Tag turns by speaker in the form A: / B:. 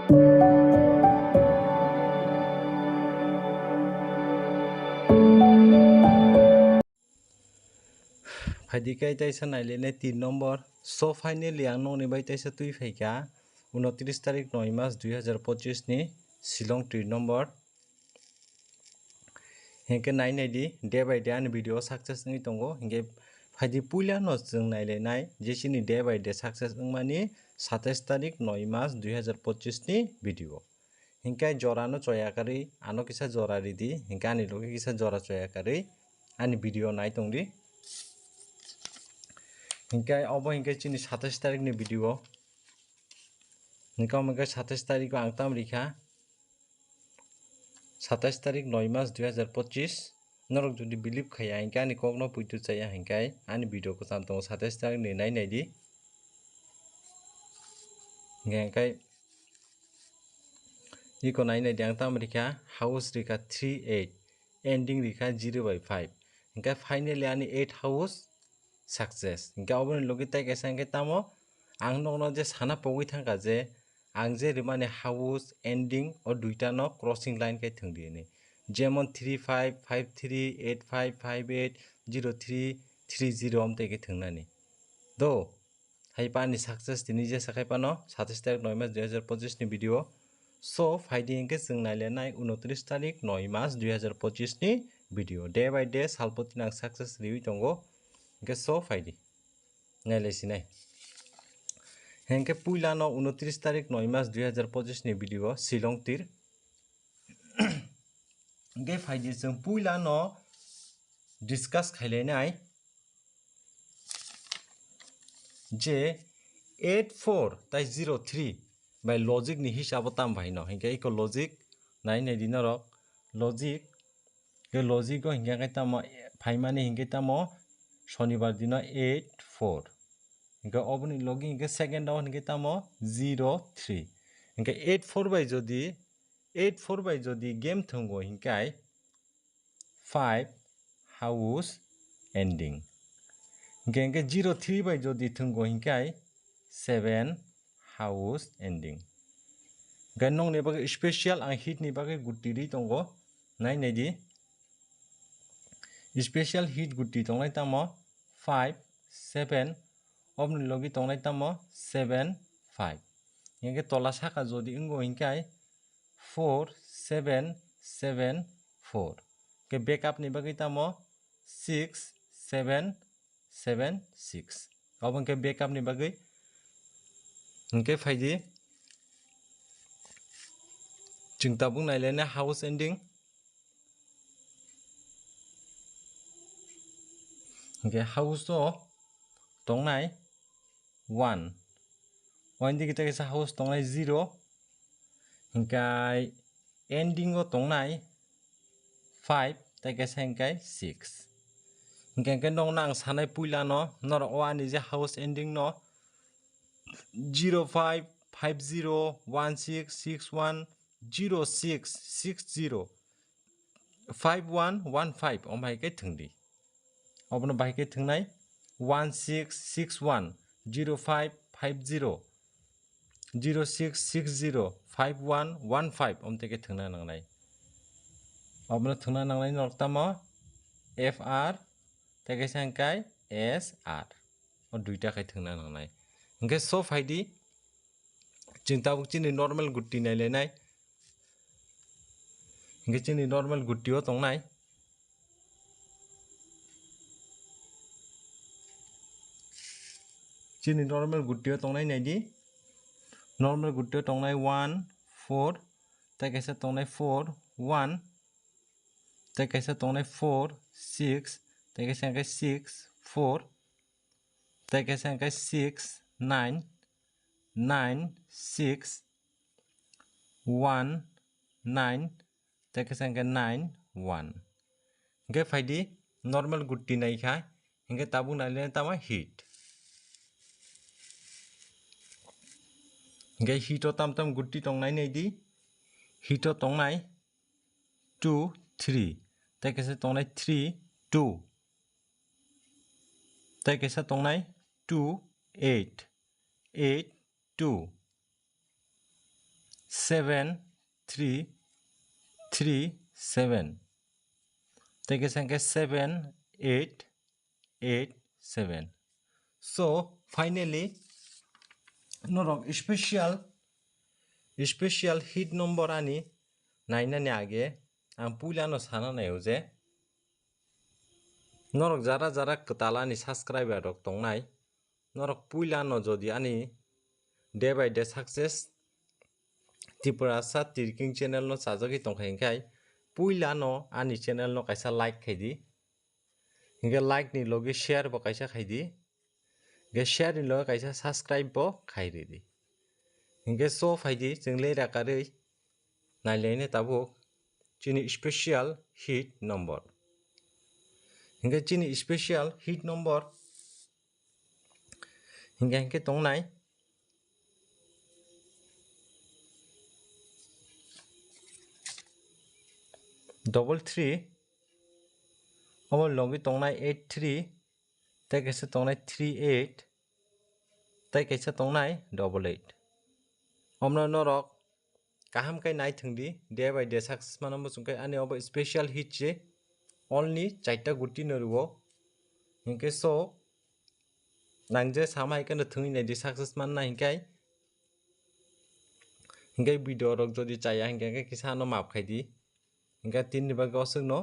A: Fadikai taisa nailene 3 number so finally ang nong ni bai taisa tui phaika 29 tarik 9 mas 2025 ni Shillong 3 number hengke nainai di day by day ani video success ni tongo hengke faidi puila no jeng nailenai jesini day by day success wngmani 27 tarik 9 mas 2025 ni video hengke jora no choyakari ano kisa jora ridi hengke ani loge kisa jora choyakari ani video nai tongdi hingkai obo hingkai chini 27 tarik ni video hingkai omongke 27 tarik ang tam rikha 27 tarik 9 mas 2025 norok jodi believe khaya hingkai ani kokno puitu chaya hingkai ani video ko sam tongo 27 tarik ni nainai di hingkai iko nainai di ang tam rikha house rikha 38 ending rikha 0/5 hingkai finally ani 8 house success hingkai oboni logi tai kaisa hingkai tamo ang nokno je sana pogoi thangka je ang je rimani house ending o duita no crossing line kai thangdi ni jemon 355385580330 amtai kai thangnani do haipani success tini je sakai pano 27 tarik 9 mas 2025 ni video so faidi hingke jeng nailenai 29 tarik 9 mas 2025 ni video day by day salpoti nang success riwi tongo hingke so faidi nailaisinai hengke puila no 29 tarik 9 mas 2025 ni video Shillong tir hingke faidi jeng puila no discuss khailainai je 84 tai 03 by logic ni hisabo tam bhaino hingke iko logic nainai di norok logic ke logic o hingke tamo phaimani hingke tamo shonibar dino 84 hingke oboni logi hingke second down hingke tamo 03 hingke 84 by jodi game thongo hingkai 5 house ending hingke 03 by jodi thongo hingkai 7 house ending hingke nong ni bagui special ang hit ni bagui gutti ri tongo nainai di special hit gutti tongnai tamo 5 7 obni logi tongnai tamo 7 5 hingke tola saka jodi wngbo hingkai 4 7 7 4 ke backup ni bagui tamo 6 7 7 6 obo hingke backup ni bagui hingke faidi ching tabuk nailene house ending hingke house o tongnai 1 oindi kita kaisa house tongnai 0 hingkai ending o tongnai 5 tai kaisa hingkai 6 hingke nong nang sanai puila no norok o ani je house ending no 05 50 16 61 06 60 5115 omhai ke thangdi obono bai ke thangnai 1661 05 50 0660 5115 omte ke thangna nangnai obono thangna nangnai norok tamo FR tai kaisa hingkai SR o duita kai thangna nangnai hingke so faidi ching tabuk chini normal gutti nailenai hingke chini normal gutti o tongnai chini normal gutti o tongnai naidi normal gutti o tongnai 1 4 tai kaisa tongnai 4 1 tai kaisa tongnai 4 6 tai kaisa hingkai 6 4 tai kaisa hingkai 6 9 9 6 1 9 tai kaisa hingkai 9 1 hingke faidi normal gutti naikha hingke tabuk nailene tamo hit hingke hit o tam gutti tongnai naidi hit o tongnai 2 3 tai kaisa tongnai 3 2 tai kaisa tongnai 2 8 8 2 7 3 3 7 take sanke 7 8 8 7 so finally norok special hit number ani nainani age ang puilano sana nayo je norok jara jara ktalani subscriber rok tongnai norok puilano jodi ani day by day success Tripura Sat Tirking channel no sajagi tongkhai puilano ani channel no kaisa like khaidi hinga like ni logi share bo kaisa khaidi ge share ni logi kaisa subscribe bo khairi di hinga so phaidi jingle rakarei nailene tabuk chini special hit number hinga chini special hit number hinga hinga tongnai double 3 omo logi tongnai 83 tai kaisa tongnai 38 tai kaisa tongnai 88 omno norok kaham kai nai thungdi day by day success manamo chungkai ani obo special hit che only 4ta guti noruo hinke so nangje samai kana thungi nai di success manna hinkai hinkai video rok jodi chaya hinkai kisano map khaidi hinkai tin ni bago sungno